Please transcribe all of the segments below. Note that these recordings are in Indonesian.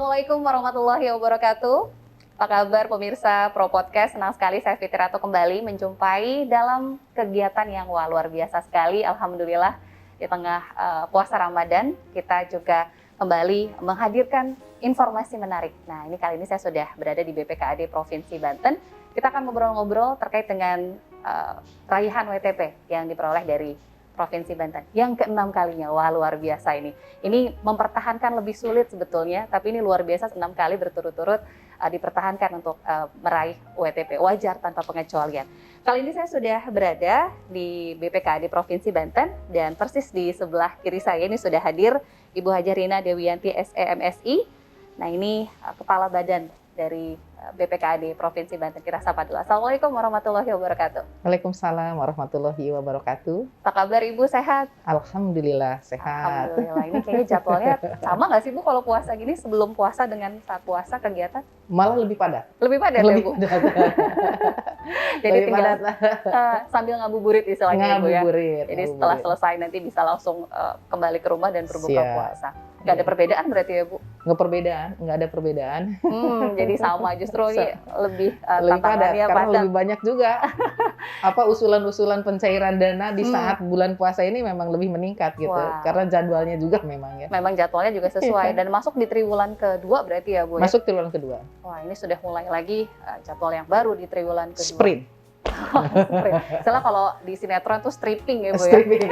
Assalamualaikum warahmatullahi wabarakatuh. Apa kabar pemirsa Pro Podcast? Senang sekali saya Fitri Ratu kembali menjumpai dalam kegiatan yang luar biasa sekali. Alhamdulillah di tengah puasa Ramadan kita juga kembali menghadirkan informasi menarik. Nah, ini kali ini saya sudah berada di BPKAD Provinsi Banten. Kita akan ngobrol-ngobrol terkait dengan raihan WTP yang diperoleh dari Provinsi Banten yang ke-6 kalinya. Wah, luar biasa ini. Ini mempertahankan lebih sulit sebetulnya, tapi ini luar biasa 6 kali berturut-turut dipertahankan untuk meraih WTP, wajar tanpa pengecualian. Kali ini saya sudah berada di BPKAD Provinsi Banten dan persis di sebelah kiri saya ini sudah hadir Ibu Hajarina Dewiyanti SEMSI. Nah, ini Kepala Badan dari BPKAD Provinsi Banten. Kita sapa dulu. Assalamualaikum warahmatullahi wabarakatuh. Waalaikumsalam warahmatullahi wabarakatuh. Apa kabar Ibu, sehat? Alhamdulillah sehat. Alhamdulillah. Ini kayaknya jadwalnya sama nggak sih Bu kalau puasa gini, sebelum puasa dengan saat puasa kegiatan? Malah lebih padat. Lebih padat ya Bu? Jadi lebih tinggal padat. sambil ngabuburit istilahnya Ibu ya. Jadi setelah ngabuburit. selesai nanti bisa langsung kembali ke rumah dan berbuka Siap. puasa. Nggak ada perbedaan berarti ya Bu? Nggak ada perbedaan. Jadi sama, justru ini lebih Lebih padat tantangannya karena padat. lebih banyak juga usulan-usulan pencairan dana di saat bulan puasa ini memang lebih meningkat gitu. Wah. Karena jadwalnya juga memang ya. Memang jadwalnya juga sesuai dan masuk di triwulan kedua berarti ya Bu ya? Masuk triwulan kedua. Wah, ini sudah mulai lagi jadwal yang baru di triwulan kedua. Sprint. Misalnya kalau di sinetron tuh stripping ya Bu ya? Stripping.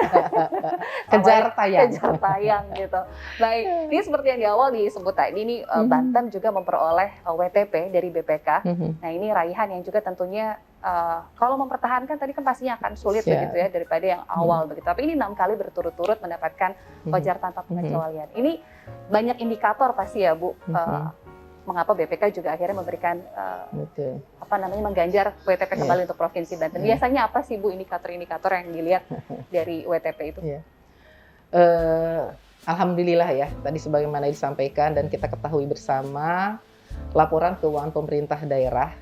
Kejar tayang. Kejar tayang gitu. Baik, ini seperti yang di awal disebut tadi, ini Banten juga memperoleh WTP dari BPK. Nah, ini raihan yang juga tentunya kalau mempertahankan tadi kan pastinya akan sulit begitu ya daripada yang awal begitu. Tapi ini 6 kali berturut-turut mendapatkan wajar tanpa pengecualian. Ini banyak indikator pasti ya Bu. Mengapa BPK juga akhirnya memberikan mengganjar WTP kembali untuk Provinsi Banten. Biasanya apa sih Bu indikator-indikator yang dilihat dari WTP itu? Alhamdulillah ya, tadi sebagaimana disampaikan dan kita ketahui bersama, laporan keuangan pemerintah daerah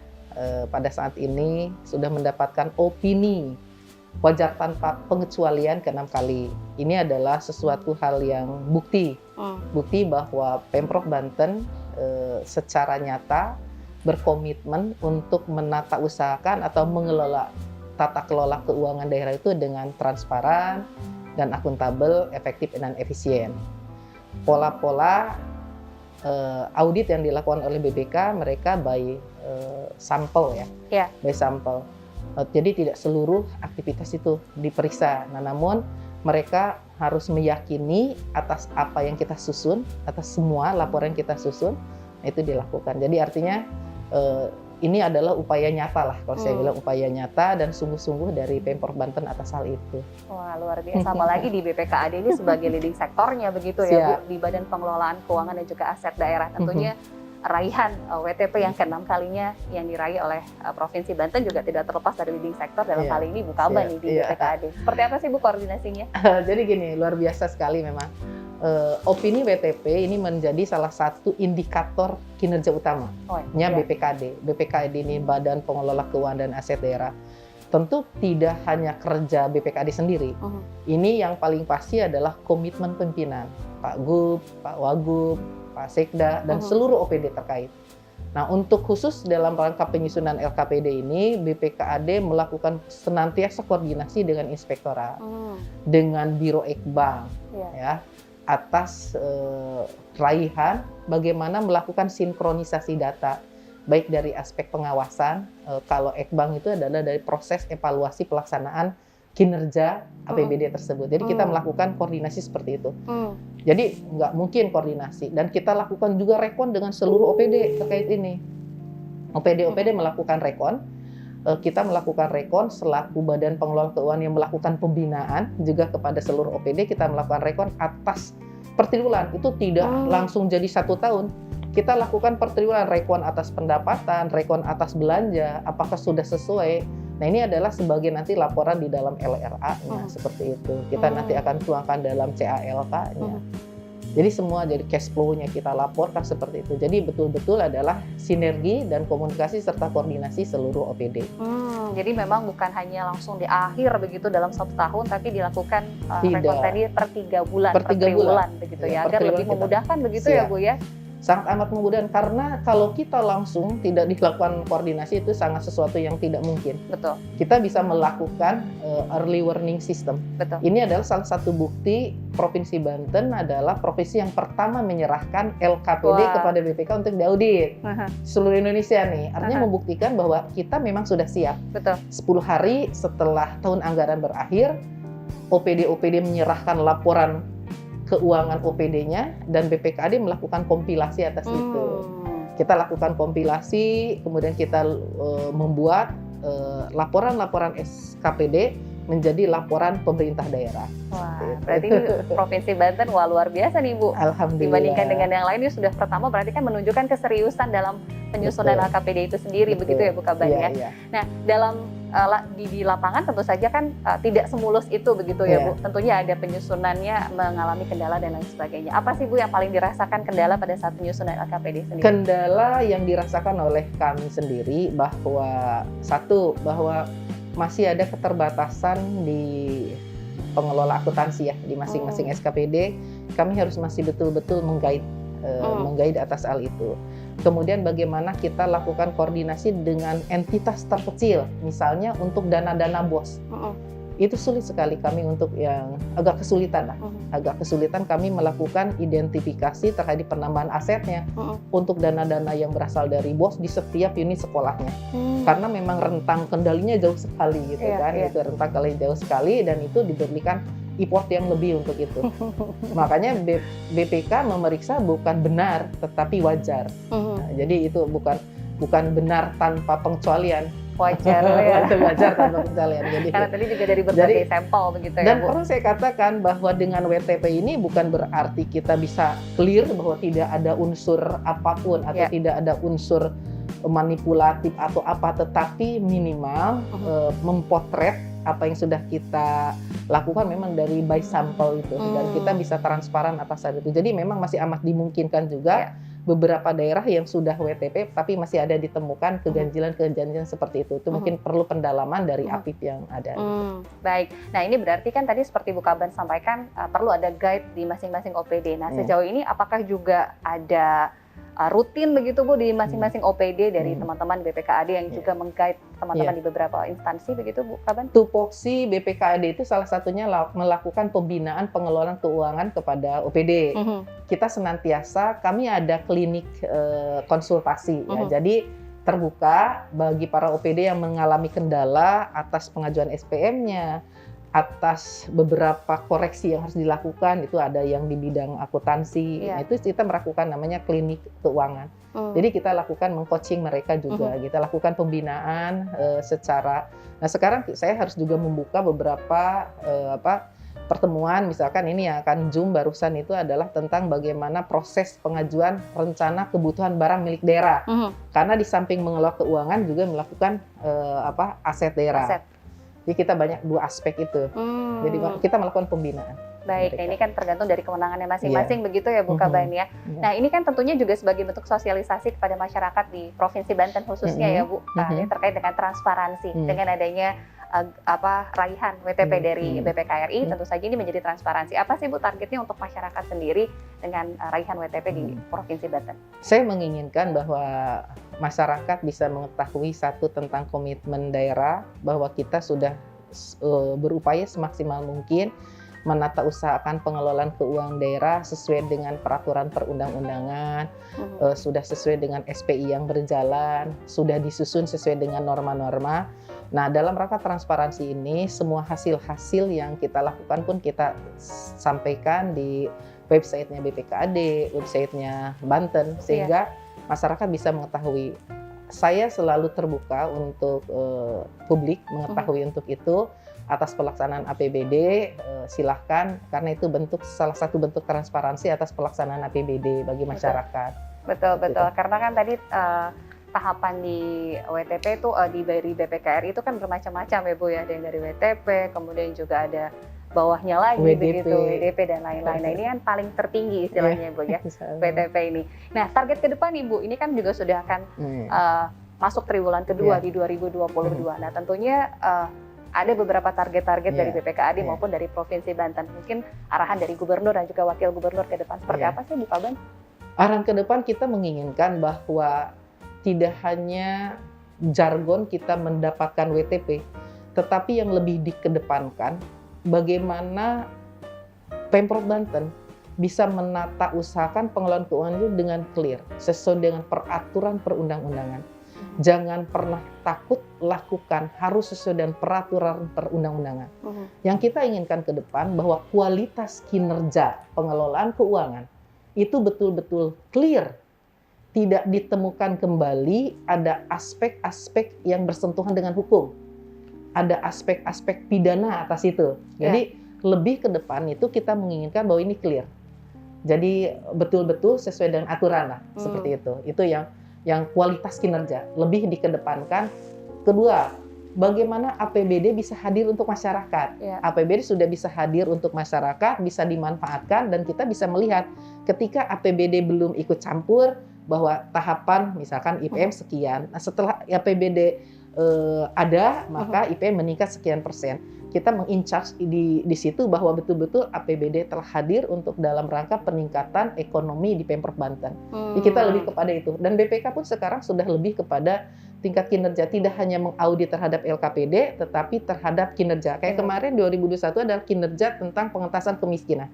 pada saat ini sudah mendapatkan opini wajar tanpa pengecualian ke-6 kali. Ini adalah sesuatu hal yang bukti bahwa Pemprov Banten secara nyata berkomitmen untuk menata usahakan atau mengelola tata kelola keuangan daerah itu dengan transparan dan akuntabel, efektif dan efisien. Pola-pola audit yang dilakukan oleh BPK mereka by sampel ya, by sampel. Jadi tidak seluruh aktivitas itu diperiksa. Nah, namun mereka harus meyakini atas apa yang kita susun, atas semua laporan yang kita susun, itu dilakukan. Jadi artinya ini adalah upaya nyata lah, kalau saya bilang upaya nyata dan sungguh-sungguh dari Pemprov Banten atas hal itu. Wah, luar biasa. Apalagi di BPKAD ini sebagai leading sektornya begitu ya Bu, di Badan Pengelolaan Keuangan dan juga Aset Daerah. Tentunya raihan WTP yang ke-6 kalinya yang diraih oleh Provinsi Banten juga tidak terlepas dari leading sektor dalam hal ini Bukaba nih di BPKAD. Seperti apa sih Bu koordinasinya? Jadi gini, luar biasa sekali memang. Opini WTP ini menjadi salah satu indikator kinerja utamanya BPKAD. BPKAD ini Badan Pengelola Keuangan dan Aset Daerah. Tentu tidak hanya kerja BPKAD sendiri. Ini yang paling pasti adalah komitmen pimpinan, Pak Gub, Pak Wagub, Pak Sekda, dan seluruh OPD terkait. Nah, untuk khusus dalam rangka penyusunan LKPD ini, BPKAD melakukan senantiasa koordinasi dengan inspektorat, dengan Biro Ekbank, ya, atas raihan bagaimana melakukan sinkronisasi data, baik dari aspek pengawasan, kalau Ekbank itu adalah dari proses evaluasi pelaksanaan kinerja APBD tersebut. Jadi kita melakukan koordinasi seperti itu. Jadi nggak mungkin koordinasi. Dan kita lakukan juga rekon dengan seluruh OPD terkait ini. OPD melakukan rekon. Kita melakukan rekon selaku Badan Pengelola Keuangan yang melakukan pembinaan juga kepada seluruh OPD. Kita melakukan rekon atas per triwulan. Itu tidak langsung jadi 1 tahun. Kita lakukan per triwulan, rekon atas pendapatan, rekon atas belanja, apakah sudah sesuai. Nah, ini adalah sebagai nanti laporan di dalam LRA-nya seperti itu. Kita nanti akan tuangkan dalam CALK-nya. Jadi semua jadi cash flow-nya kita laporkan seperti itu. Jadi betul-betul adalah sinergi dan komunikasi serta koordinasi seluruh OPD. Jadi memang bukan hanya langsung di akhir begitu dalam 1 tahun, tapi dilakukan rekon tadi per 3 bulan, per triwulan begitu ya, agar lebih memudahkan begitu ya Bu ya. Sangat amat memudahkan karena kalau kita langsung tidak dilakukan koordinasi itu sangat sesuatu yang tidak mungkin. Betul. Kita bisa melakukan early warning system. Betul. Ini adalah salah satu bukti Provinsi Banten adalah provinsi yang pertama menyerahkan LKPD kepada BPK untuk diaudit. Seluruh Indonesia nih. Artinya membuktikan bahwa kita memang sudah siap. Betul. 10 hari setelah tahun anggaran berakhir, OPD menyerahkan laporan keuangan OPD-nya dan BPKAD melakukan kompilasi atas itu. Kita lakukan kompilasi, kemudian kita membuat laporan-laporan SKPD menjadi laporan pemerintah daerah. Wah, berarti ini Provinsi Banten wah luar biasa nih Bu. Alhamdulillah. Dibandingkan dengan yang lain ini sudah pertama berarti kan menunjukkan keseriusan dalam penyusunan LKPD itu sendiri. Betul. Begitu ya Bu Kaban ya. Iya. Nah, dalam di lapangan tentu saja kan tidak semulus itu begitu ya Bu. Tentunya ada penyusunannya mengalami kendala dan lain sebagainya. Apa sih Bu yang paling dirasakan kendala pada saat penyusunan LKPD sendiri? Kendala yang dirasakan oleh kami sendiri bahwa masih ada keterbatasan di pengelola akuntansi ya di masing-masing SKPD. Kami harus masih betul-betul mengguide atas hal itu. Kemudian bagaimana kita lakukan koordinasi dengan entitas terkecil, misalnya untuk dana-dana BOS. Itu sulit sekali kami untuk yang agak kesulitan lah. Agak kesulitan kami melakukan identifikasi terhadap penambahan asetnya untuk dana-dana yang berasal dari BOS di setiap unit sekolahnya. Karena memang rentang kendalinya jauh sekali gitu kan. Itu rentang kendalinya jauh sekali dan itu diberikan effort yang lebih untuk itu. Makanya BPK memeriksa bukan benar tetapi wajar. Nah, jadi itu bukan benar tanpa pengecualian. Wajar ya. Wajar tanpa pengecualian. Jadi, karena tadi juga dari berbagai sampel begitu ya. Dan Bu. perlu saya katakan bahwa dengan WTP ini bukan berarti kita bisa clear bahwa tidak ada unsur apapun atau tidak ada unsur manipulatif atau apa, tetapi minimal mempotret apa yang sudah kita lakukan memang dari by sample itu dan kita bisa transparan atas hal itu. Jadi memang masih amat dimungkinkan juga beberapa daerah yang sudah WTP tapi masih ada ditemukan keganjilan seperti itu. Itu mungkin perlu pendalaman dari APIP yang ada. Baik. Nah, ini berarti kan tadi seperti Bu Kaban sampaikan perlu ada guide di masing-masing OPD. Nah, sejauh ini apakah juga ada rutin begitu Bu di masing-masing OPD dari teman-teman BPKAD yang juga meng-guide teman-teman di beberapa instansi begitu Bu Kaban? Tupoksi BPKAD itu salah satunya melakukan pembinaan pengelolaan keuangan kepada OPD. Kita senantiasa, kami ada klinik konsultasi ya. Jadi terbuka bagi para OPD yang mengalami kendala atas pengajuan SPM-nya, atas beberapa koreksi yang harus dilakukan, itu ada yang di bidang akuntansi, nah, itu kita melakukan namanya klinik keuangan. Jadi kita lakukan meng-coaching mereka juga, kita lakukan pembinaan secara. Nah sekarang saya harus juga membuka beberapa pertemuan, misalkan ini yang akan Zoom barusan itu adalah tentang bagaimana proses pengajuan rencana kebutuhan barang milik daerah. Karena di samping mengelola keuangan juga melakukan aset daerah. Jadi kita banyak dua aspek itu. Jadi kita melakukan pembinaan. Baik, nah ini kan tergantung dari kewenangannya masing-masing begitu ya Bu Kaban ya. Nah ini kan tentunya juga sebagai bentuk sosialisasi kepada masyarakat di Provinsi Banten khususnya ya Bu, ini terkait dengan transparansi. Dengan adanya raihan WTP dari BPKRI, tentu saja ini menjadi transparansi. Apa sih Bu targetnya untuk masyarakat sendiri dengan raihan WTP di Provinsi Banten? Saya menginginkan bahwa masyarakat bisa mengetahui satu tentang komitmen daerah, bahwa kita sudah berupaya semaksimal mungkin menata usahakan pengelolaan keuangan daerah sesuai dengan peraturan perundang-undangan, sudah sesuai dengan SPI yang berjalan, sudah disusun sesuai dengan norma-norma. Nah, dalam rangka transparansi ini, semua hasil-hasil yang kita lakukan pun kita sampaikan di websitenya BPKAD, websitenya Banten, sehingga masyarakat bisa mengetahui. Saya selalu terbuka untuk publik mengetahui untuk itu. Atas pelaksanaan APBD, silahkan, karena itu salah satu bentuk transparansi atas pelaksanaan APBD bagi masyarakat. Betul. Karena kan tadi tahapan di WTP itu dari BPKRI itu kan bermacam-macam ya Bu ya, ada yang dari WTP, kemudian juga ada bawahnya lagi begitu, WDP dan lain-lain. Nah ini kan paling tertinggi istilahnya Bu ya, WTP ini. Nah target ke depan Ibu, ini kan juga sudah akan masuk triwulan kedua di 2022. Nah tentunya ada beberapa target-target dari BPKAD maupun dari Provinsi Banten. Mungkin arahan dari Gubernur dan juga Wakil Gubernur ke depan seperti apa sih Bu Kaban? Arahan ke depan kita menginginkan bahwa tidak hanya jargon kita mendapatkan WTP, tetapi yang lebih dikedepankan bagaimana Pemprov Banten bisa menata usahakan pengelolaan keuangan itu dengan clear, sesuai dengan peraturan perundang-undangan. Jangan pernah takut lakukan, harus sesuai dengan peraturan perundang-undangan. Yang kita inginkan ke depan bahwa kualitas kinerja pengelolaan keuangan itu betul-betul clear, tidak ditemukan kembali ada aspek-aspek yang bersentuhan dengan hukum, ada aspek-aspek pidana atas itu. Jadi lebih ke depan itu kita menginginkan bahwa ini clear. Jadi betul-betul sesuai dengan aturan lah, seperti itu. Itu yang kualitas kinerja lebih dikedepankan. Kedua, bagaimana APBD bisa hadir untuk masyarakat. APBD sudah bisa hadir untuk masyarakat, bisa dimanfaatkan, dan kita bisa melihat ketika APBD belum ikut campur, bahwa tahapan misalkan IPM sekian. Nah, setelah APBD ada, maka IPM meningkat sekian persen. Kita mengincharge di situ bahwa betul-betul APBD telah hadir untuk dalam rangka peningkatan ekonomi di Pemprov Banten. Jadi kita lebih kepada itu. Dan BPK pun sekarang sudah lebih kepada tingkat kinerja, tidak hanya mengaudit terhadap LKPD, tetapi terhadap kinerja. Kayak kemarin 2021 adalah kinerja tentang pengentasan kemiskinan.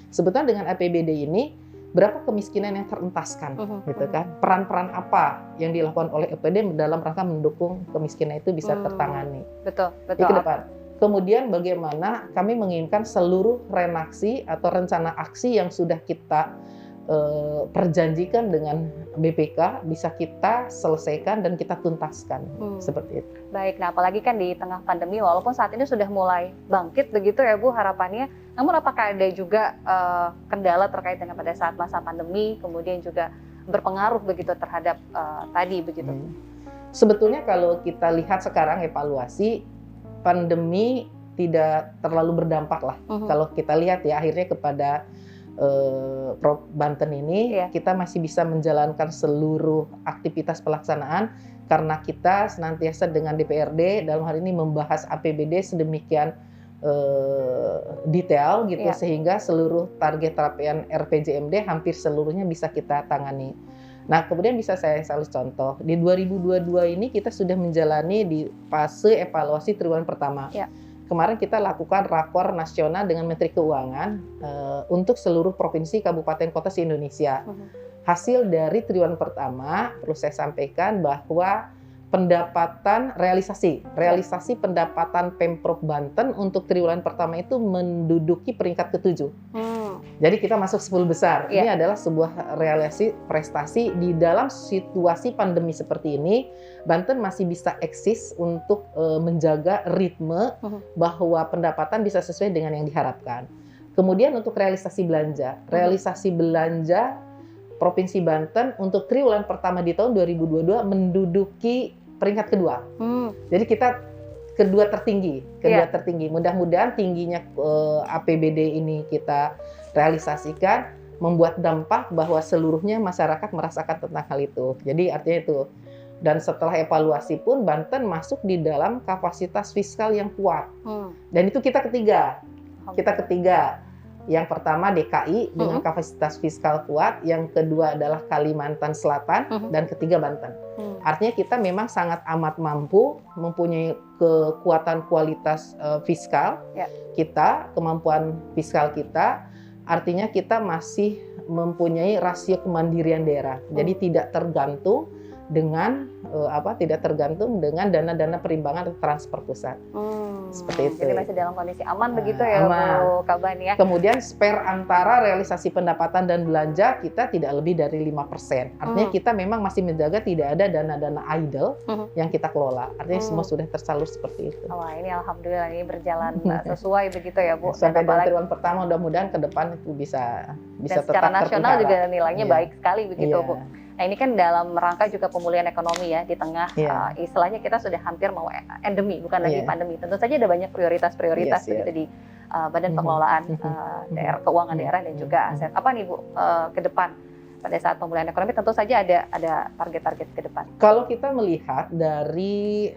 Sebetulnya dengan APBD ini, berapa kemiskinan yang terentaskan, gitu kan? Peran-peran apa yang dilakukan oleh APBD dalam rangka mendukung kemiskinan itu bisa tertangani. Betul. Di ke depan. Kemudian bagaimana kami menginginkan seluruh renaksi atau rencana aksi yang sudah kita perjanjikan dengan BPK bisa kita selesaikan dan kita tuntaskan, seperti itu. Baik, nah apalagi kan di tengah pandemi, walaupun saat ini sudah mulai bangkit begitu ya Bu harapannya, namun apakah ada juga kendala terkait dengan pada saat masa pandemi, kemudian juga berpengaruh begitu terhadap tadi begitu? Sebetulnya kalau kita lihat sekarang evaluasi, pandemi tidak terlalu berdampak lah. Kalau kita lihat ya akhirnya kepada Prov Banten ini, kita masih bisa menjalankan seluruh aktivitas pelaksanaan karena kita senantiasa dengan DPRD dalam hal ini membahas APBD sedemikian detail gitu, sehingga seluruh target capaian RPJMD hampir seluruhnya bisa kita tangani. Nah, kemudian bisa saya salah contoh, di 2022 ini kita sudah menjalani di fase evaluasi triwulan pertama. Kemarin kita lakukan rakor nasional dengan Menteri Keuangan untuk seluruh provinsi, kabupaten, kota se-Indonesia. Hasil dari triwulan pertama, perlu saya sampaikan bahwa pendapatan realisasi pendapatan Pemprov Banten untuk triwulan pertama itu menduduki peringkat ke-7. Jadi kita masuk 10 besar. Ini adalah sebuah realisasi prestasi di dalam situasi pandemi seperti ini. Banten masih bisa eksis untuk menjaga ritme bahwa pendapatan bisa sesuai dengan yang diharapkan. Kemudian untuk realisasi belanja Provinsi Banten untuk triwulan pertama di tahun 2022 menduduki peringkat kedua. Jadi kita kedua tertinggi. Mudah-mudahan tingginya APBD ini kita realisasikan, membuat dampak bahwa seluruhnya masyarakat merasakan tentang hal itu. Jadi artinya itu. Dan setelah evaluasi pun Banten masuk di dalam kapasitas fiskal yang kuat. Dan itu kita ketiga. Yang pertama DKI dengan kapasitas fiskal kuat, yang kedua adalah Kalimantan Selatan, dan ketiga Banten. Artinya kita memang sangat amat mampu, mempunyai kekuatan kualitas fiskal kita, kemampuan fiskal kita, artinya kita masih mempunyai rasio kemandirian daerah. Jadi tidak tergantung dengan dana-dana perimbangan atau transfer pusat. Seperti itu. Jadi masih dalam kondisi aman begitu ya Bu Kaban ya. Kemudian spare antara realisasi pendapatan dan belanja kita tidak lebih dari 5%. Artinya kita memang masih menjaga tidak ada dana-dana idle yang kita kelola. Artinya semua sudah tersalur seperti itu. Wah, ini alhamdulillah ini berjalan sesuai begitu ya Bu. Sampai triwulan pertama mudah-mudahan ke depan itu bisa tetap secara nasional terpelihara. juga nilainya baik sekali begitu Bu. Nah ini kan dalam rangka juga pemulihan ekonomi ya di tengah istilahnya kita sudah hampir mau endemi bukan lagi pandemi. Tentu saja ada banyak prioritas begitu di Badan Pengelolaan daerah keuangan daerah dan juga aset. Apa nih Bu ke depan pada saat pemulihan ekonomi? Tentu saja ada target-target ke depan. Kalau kita melihat dari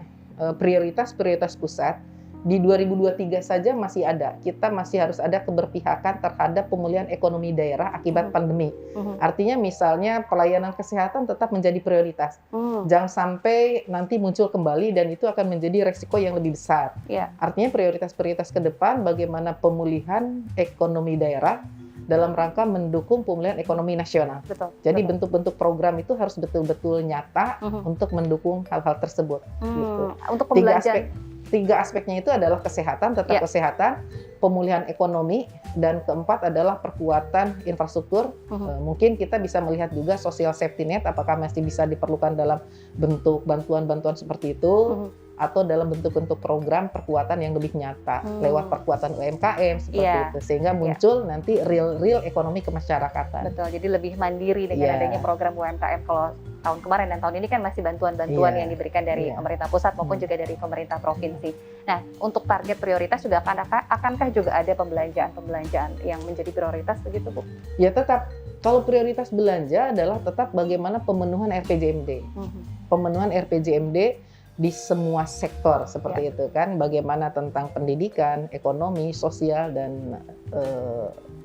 prioritas pusat, di 2023 saja masih ada. Kita masih harus ada keberpihakan terhadap pemulihan ekonomi daerah akibat pandemi. Artinya misalnya pelayanan kesehatan tetap menjadi prioritas. Jangan sampai nanti muncul kembali dan itu akan menjadi resiko yang lebih besar. Artinya prioritas-prioritas ke depan bagaimana pemulihan ekonomi daerah dalam rangka mendukung pemulihan ekonomi nasional. Jadi bentuk-bentuk program itu harus betul-betul nyata untuk mendukung hal-hal tersebut. Gitu. Untuk pembelajaran. Tiga aspeknya itu adalah kesehatan, tetap kesehatan, pemulihan ekonomi, dan keempat adalah perkuatan infrastruktur. Mungkin kita bisa melihat juga social safety net, apakah masih bisa diperlukan dalam bentuk bantuan-bantuan seperti itu, atau dalam bentuk-bentuk program perkuatan yang lebih nyata, lewat perkuatan UMKM, seperti itu. Sehingga muncul nanti real ekonomi kemasyarakatan. Betul, jadi lebih mandiri dengan adanya program UMKM. Kalau tahun kemarin dan tahun ini kan masih bantuan-bantuan yang diberikan dari pemerintah pusat maupun juga dari pemerintah provinsi. Nah, untuk target prioritas juga akankah juga ada pembelanjaan yang menjadi prioritas begitu, Bu? Ya tetap, kalau prioritas belanja adalah tetap bagaimana pemenuhan RPJMD. Pemenuhan RPJMD di semua sektor seperti itu kan, bagaimana tentang pendidikan, ekonomi, sosial, dan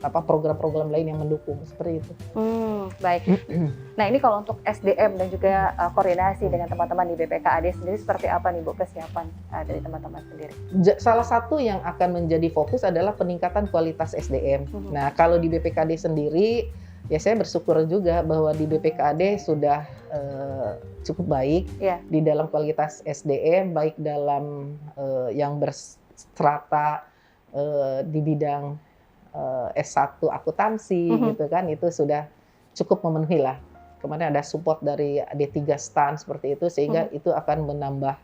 program-program lain yang mendukung seperti itu. Baik. Nah ini kalau untuk SDM dan juga koordinasi dengan teman-teman di BPKAD sendiri seperti apa nih Bu kesiapan dari teman-teman sendiri? Salah satu yang akan menjadi fokus adalah peningkatan kualitas SDM. Nah kalau di BPKAD sendiri, ya saya bersyukur juga bahwa di BPKAD sudah cukup baik di dalam kualitas SDM, baik dalam yang berstrata di bidang S1 akuntansi gitu kan, itu sudah cukup memenuhi lah. Kemarin ada support dari D3 STAN seperti itu, sehingga itu akan menambah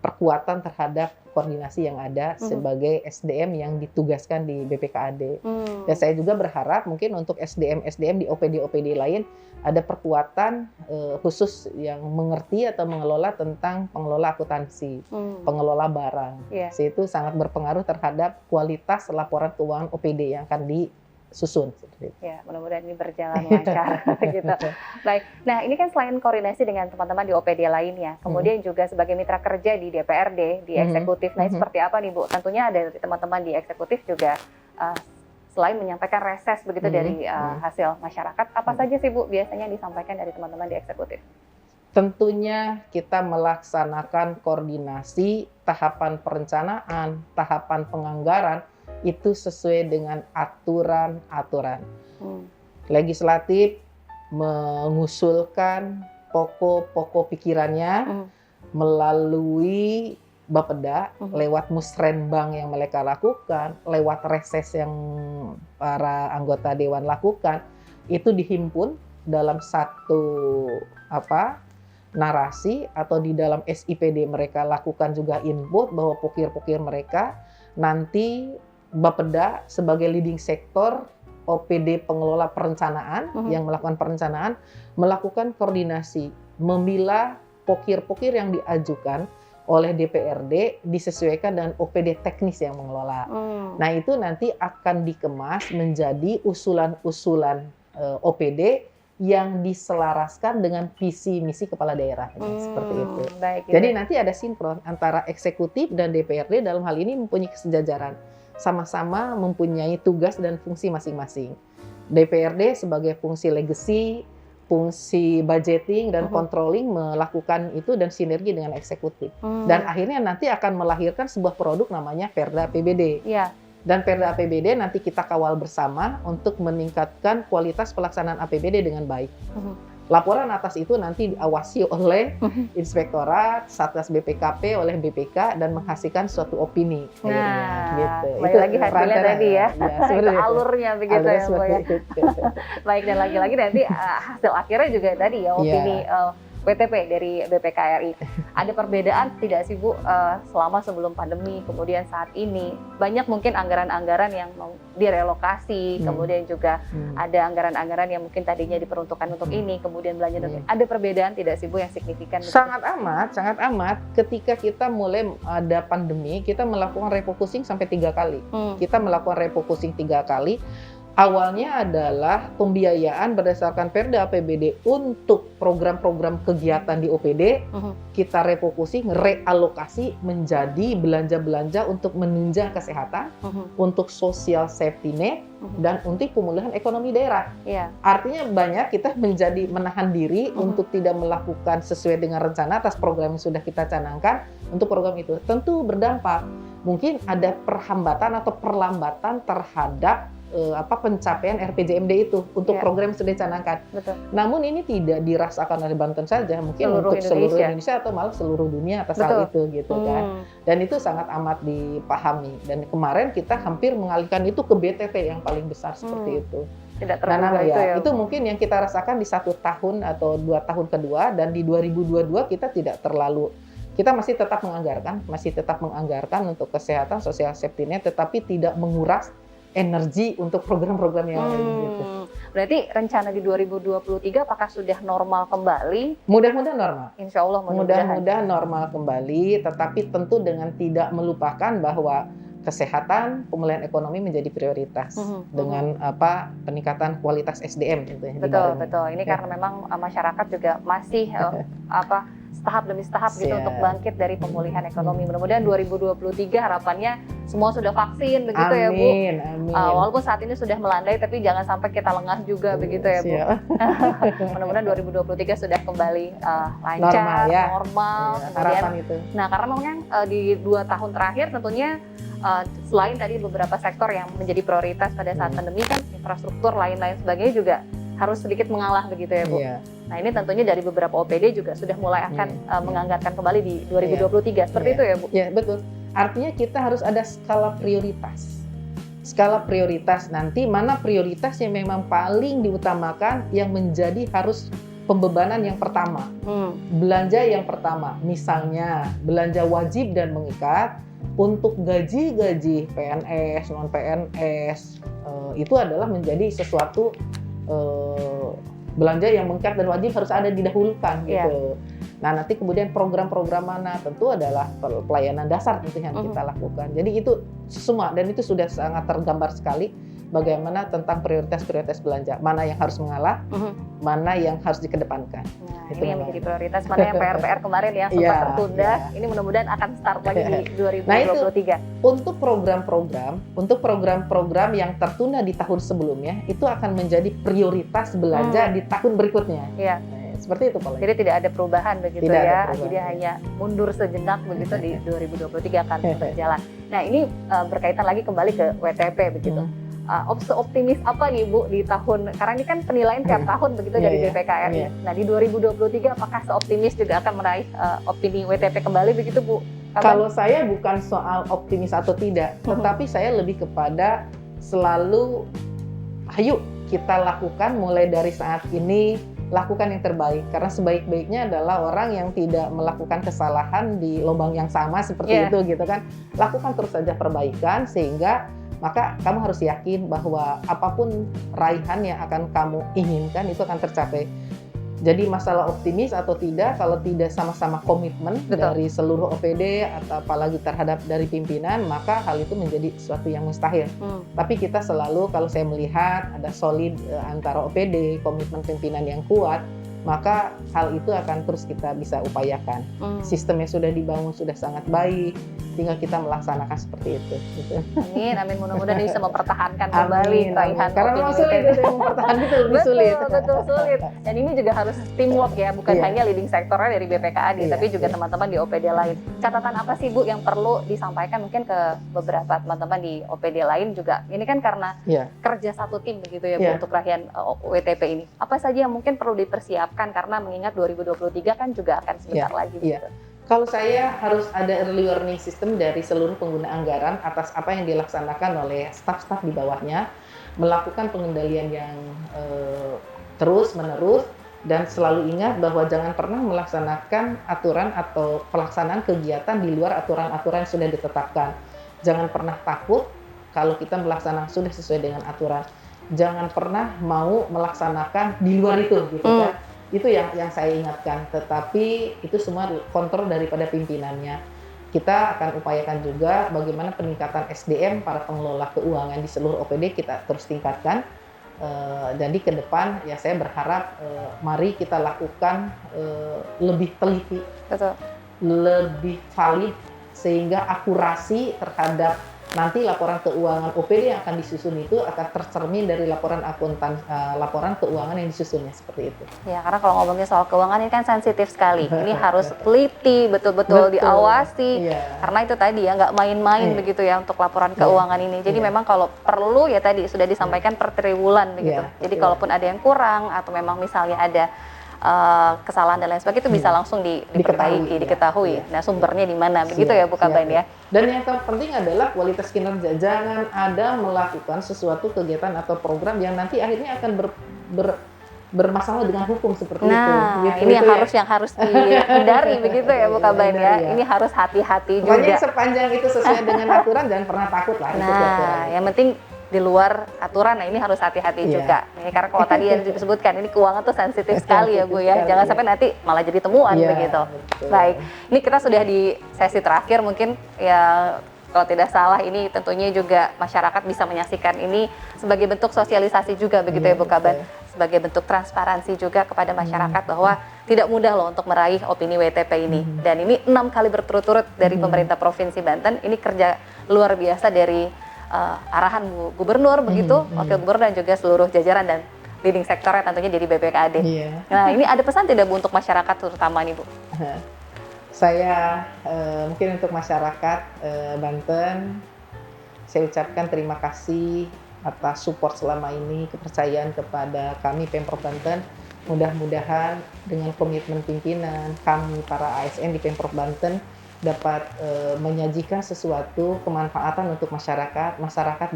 perkuatan terhadap koordinasi yang ada sebagai SDM yang ditugaskan di BPKAD. Dan saya juga berharap mungkin untuk SDM di OPD lain ada perkuatan khusus yang mengerti atau mengelola tentang pengelola akuntansi, pengelola barang. Itu sangat berpengaruh terhadap kualitas laporan keuangan OPD yang akan disusun. Ya, mudah-mudahan ini berjalan lancar. Gitu. Baik, nah ini kan selain koordinasi dengan teman-teman di OPD lainnya, kemudian juga sebagai mitra kerja di DPRD, di eksekutif. Nah, seperti apa nih Bu? Tentunya ada teman-teman di eksekutif juga selain menyampaikan reses begitu dari hasil masyarakat, apa saja sih Bu biasanya disampaikan dari teman-teman di eksekutif? Tentunya kita melaksanakan koordinasi tahapan perencanaan, tahapan penganggaran, itu sesuai dengan aturan-aturan. Legislatif mengusulkan pokok-pokok pikirannya melalui Bapeda, lewat musrenbang yang mereka lakukan, lewat reses yang para anggota dewan lakukan, itu dihimpun dalam satu narasi, atau di dalam SIPD mereka lakukan juga input bahwa pokir-pokir mereka nanti Bapeda sebagai leading sektor OPD pengelola perencanaan yang melakukan perencanaan, melakukan koordinasi, memilah pokir-pokir yang diajukan oleh DPRD disesuaikan dengan OPD teknis yang mengelola. Nah itu nanti akan dikemas menjadi usulan-usulan OPD yang diselaraskan dengan visi misi kepala daerah. Seperti itu. Baik, jadi nanti ada sinkron antara eksekutif dan DPRD dalam hal ini mempunyai kesejajaran. Sama-sama mempunyai tugas dan fungsi masing-masing. DPRD sebagai fungsi legacy, fungsi budgeting dan controlling melakukan itu dan sinergi dengan eksekutif. Dan akhirnya nanti akan melahirkan sebuah produk namanya Perda APBD. Dan Perda APBD nanti kita kawal bersama untuk meningkatkan kualitas pelaksanaan APBD dengan baik. Laporan atas itu nanti diawasi oleh Inspektorat, Satgas BPKP, oleh BPK, dan menghasilkan suatu opini. Nah, gitu. Itu lagi hasilnya tadi ya. Itu alurnya begitu ya, Bu ya. Baik, dan lagi-lagi nanti hasil akhirnya juga tadi ya, opini WTP dari BPKRI. Ada perbedaan tidak sih Bu selama sebelum pandemi, kemudian saat ini? Banyak mungkin anggaran-anggaran yang mau direlokasi, kemudian juga ada anggaran-anggaran yang mungkin tadinya diperuntukkan untuk ini, kemudian belanja untuk ini. Ada perbedaan tidak sih Bu yang signifikan? Sangat amat. Ketika kita mulai ada pandemi, kita melakukan refocusing sampai 3 kali. Kita melakukan refocusing 3 kali. Awalnya adalah pembiayaan berdasarkan Perda APBD untuk program-program kegiatan di OPD, kita refokusi, realokasi menjadi belanja-belanja untuk menunjang kesehatan, untuk social safety net, dan untuk pemulihan ekonomi daerah. Artinya banyak kita menjadi menahan diri untuk tidak melakukan sesuai dengan rencana atas program yang sudah kita canangkan untuk program itu. Tentu berdampak, mungkin ada perhambatan atau perlambatan terhadap pencapaian RPJMD itu untuk program yang sudah dicanangkan. Betul. Namun ini tidak dirasakan oleh Banten saja, mungkin untuk seluruh Indonesia atau malah seluruh dunia atas hal itu gitu kan. Dan itu sangat amat dipahami. Dan kemarin kita hampir mengalihkan itu ke BTT yang paling besar seperti itu. Tidak terlalu itu mungkin yang kita rasakan di 1 tahun atau 2 tahun kedua, dan di 2022 kita tidak terlalu, kita masih tetap menganggarkan untuk kesehatan, social safety net, tetapi tidak menguras energi untuk program-program yang lain gitu. Berarti rencana di 2023 apakah sudah normal kembali? Mudah-mudahan normal. Insya Allah mudah-mudahan normal kembali, tetapi tentu dengan tidak melupakan bahwa kesehatan, pemulihan ekonomi menjadi prioritas dengan peningkatan kualitas SDM gitu ya. Betul. Ini karena memang masyarakat juga masih tahap demi tahap gitu untuk bangkit dari pemulihan ekonomi. Mudah-mudahan 2023 harapannya semua sudah vaksin begitu ya Bu. Amin. Walaupun saat ini sudah melandai, tapi jangan sampai kita lengah juga begitu ya Bu. Mudah-mudahan 2023 sudah kembali lancar, normal. Harapan itu. Nah, karena memang di 2 tahun terakhir tentunya selain tadi beberapa sektor yang menjadi prioritas pada saat pandemi kan, infrastruktur lain-lain sebagainya juga harus sedikit mengalah begitu ya Bu. Nah, ini tentunya dari beberapa OPD juga sudah mulai akan menganggarkan kembali di 2023. Seperti itu ya Bu? Ya, betul. Artinya kita harus ada skala prioritas. Skala prioritas nanti mana prioritas yang memang paling diutamakan, yang menjadi harus pembebanan yang pertama. Belanja yang pertama, misalnya belanja wajib dan mengikat untuk gaji-gaji PNS, non-PNS, itu adalah menjadi sesuatu belanja yang mengikat dan wajib harus ada didahulukan gitu. Nah, nanti kemudian program-program mana tentu adalah pelayanan dasar tentu yang kita lakukan. Jadi itu semua, dan itu sudah sangat tergambar sekali bagaimana tentang prioritas-prioritas belanja. Mana yang harus mengalah, mana yang harus dikedepankan. Nah, itu ini yang menjadi prioritas, mana yang PR-PR kemarin ya sempat tertunda. Ini mudah-mudahan akan start lagi di 2023. Nah, itu untuk program-program yang tertunda di tahun sebelumnya, itu akan menjadi prioritas belanja di tahun berikutnya. Seperti itu Pak. Jadi tidak ada perubahan begitu ya. Jadi hanya mundur sejenak begitu di 2023 akan berjalan. Nah, ini berkaitan lagi kembali ke WTP begitu. Optimis apa nih Bu di tahun, karena ini kan penilaian tiap tahun begitu dari BPKRI. Nah, di 2023 apakah seoptimis juga akan meraih opini WTP kembali begitu Bu? Kalau saya bukan soal optimis atau tidak, tetapi saya lebih kepada selalu ayo kita lakukan mulai dari saat ini, lakukan yang terbaik, karena sebaik-baiknya adalah orang yang tidak melakukan kesalahan di lubang yang sama seperti itu gitu kan. Lakukan terus saja perbaikan, sehingga maka kamu harus yakin bahwa apapun raihan yang akan kamu inginkan itu akan tercapai. Jadi masalah optimis atau tidak, kalau tidak sama-sama komitmen dari seluruh OPD atau apalagi terhadap dari pimpinan, maka hal itu menjadi sesuatu yang mustahil. Tapi kita selalu, kalau saya melihat ada solid antara OPD, komitmen pimpinan yang kuat, maka hal itu akan terus kita bisa upayakan. Sistem yang sudah dibangun sudah sangat baik, tinggal kita melaksanakan seperti itu. Gitu. Amin, mudah-mudahan bisa mempertahankan kembali raihan. Karena memang sulit itu, mempertahankan itu lebih sulit. Betul, sulit. Dan ini juga harus teamwork ya, bukan hanya leading sektornya dari BPKAD, tapi juga teman-teman di OPD lain. Catatan apa sih Bu yang perlu disampaikan mungkin ke beberapa teman-teman di OPD lain juga? Ini kan karena kerja satu tim begitu ya Bu untuk raihan WTP ini. Apa saja yang mungkin perlu dipersiapkan, karena mengingat 2023 kan juga akan sebentar lagi gitu. Kalau saya harus ada early warning system dari seluruh pengguna anggaran atas apa yang dilaksanakan oleh staf-staf di bawahnya, melakukan pengendalian yang terus-menerus, dan selalu ingat bahwa jangan pernah melaksanakan aturan atau pelaksanaan kegiatan di luar aturan-aturan yang sudah ditetapkan. Jangan pernah takut kalau kita melaksanakan sudah sesuai dengan aturan. Jangan pernah mau melaksanakan di luar itu gitu kan. Itu yang saya ingatkan, tetapi itu semua kontrol daripada pimpinannya. kita akan upayakan juga bagaimana peningkatan SDM para pengelola keuangan di seluruh OPD kita terus tingkatkan. Jadi ke depan ya saya berharap mari kita lakukan lebih teliti, Betul. lebih valid, sehingga akurasi terhadap nanti laporan keuangan OPD yang akan disusun itu akan tercermin dari laporan laporan keuangan yang disusunnya, seperti itu. Ya, karena kalau ngomongin soal keuangan ini kan sensitif sekali. Ini harus teliti, betul-betul diawasi. Iya. Karena itu tadi ya, nggak main-main begitu ya untuk laporan keuangan ini. Jadi memang kalau perlu ya tadi sudah disampaikan per triwulan begitu. Jadi kalaupun ada yang kurang atau memang misalnya ada kesalahan dan lain sebagainya itu bisa langsung diperbaiki, diketahui. Nah, sumbernya di mana begitu ya Bu Kaban ya. Dan yang terpenting adalah kualitas kinerja. Jangan ada melakukan sesuatu kegiatan atau program yang nanti akhirnya akan bermasalah dengan hukum seperti itu. Nah, ini yang harus dihindari begitu ya Bu Kaban ya. Ini harus hati-hati juga. Pokoknya sepanjang itu sesuai dengan aturan, jangan pernah takut lah. Nah, yang penting di luar aturan, nah ini harus hati-hati juga. Ini karena kalau tadi yang disebutkan, ini keuangan tuh sensitif sekali ya Bu ya. Jangan sampai nanti malah jadi temuan begitu. Betul. Baik, ini kita sudah di sesi terakhir mungkin ya. Kalau tidak salah ini tentunya juga masyarakat bisa menyaksikan ini sebagai bentuk sosialisasi juga begitu ya Bu Kaban. Sebagai bentuk transparansi juga kepada masyarakat bahwa tidak mudah loh untuk meraih opini WTP ini. Dan ini 6 kali berturut-turut dari pemerintah Provinsi Banten. Ini kerja luar biasa dari arahan Bu Gubernur begitu, Wakil Gubernur dan juga seluruh jajaran dan leading sektornya tentunya jadi BPKAD. Nah, ini ada pesan tidak Bu untuk masyarakat terutama nih Bu? Saya mungkin untuk masyarakat Banten, saya ucapkan terima kasih atas support selama ini, kepercayaan kepada kami Pemprov Banten. Mudah-mudahan dengan komitmen pimpinan kami para ASN di Pemprov Banten dapat menyajikan sesuatu kemanfaatan untuk masyarakat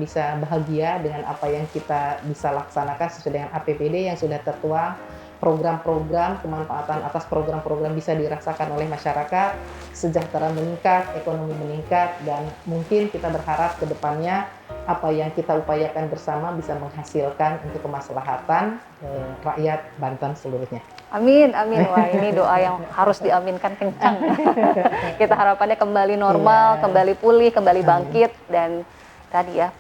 bisa bahagia dengan apa yang kita bisa laksanakan sesuai dengan APBD yang sudah tertuang, program-program kemanfaatan atas program-program bisa dirasakan oleh masyarakat, kesejahteraan meningkat, ekonomi meningkat, dan mungkin kita berharap ke depannya apa yang kita upayakan bersama bisa menghasilkan untuk kemaslahatan rakyat Banten seluruhnya. Amin, amin. Wah, ini doa yang harus diaminkan kencang. Kita harapannya kembali normal, kembali pulih, kembali bangkit, dan tadi ya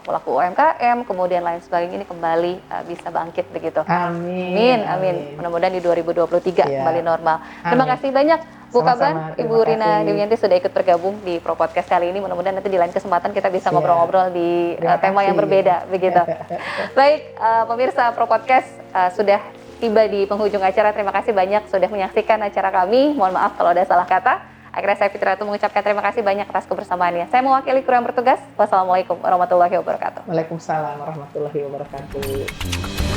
pelaku UMKM, kemudian lain sebagainya ini kembali bisa bangkit begitu. Amin. Amin. Mudah-mudahan di 2023 kembali normal. Terima kasih banyak Bu Kaban, Ibu Rina Demianti sudah ikut bergabung di Pro Podcast kali ini. Mudah-mudahan nanti di lain kesempatan kita bisa ngobrol-ngobrol di tema yang berbeda begitu. Baik, pemirsa Pro Podcast sudah tiba di penghujung acara. Terima kasih banyak sudah menyaksikan acara kami. Mohon maaf kalau ada salah kata. Akhirnya saya Fitri Ratu mengucapkan terima kasih banyak atas kebersamaannya. Saya mewakili kru yang bertugas. Wassalamualaikum warahmatullahi wabarakatuh. Waalaikumsalam warahmatullahi wabarakatuh.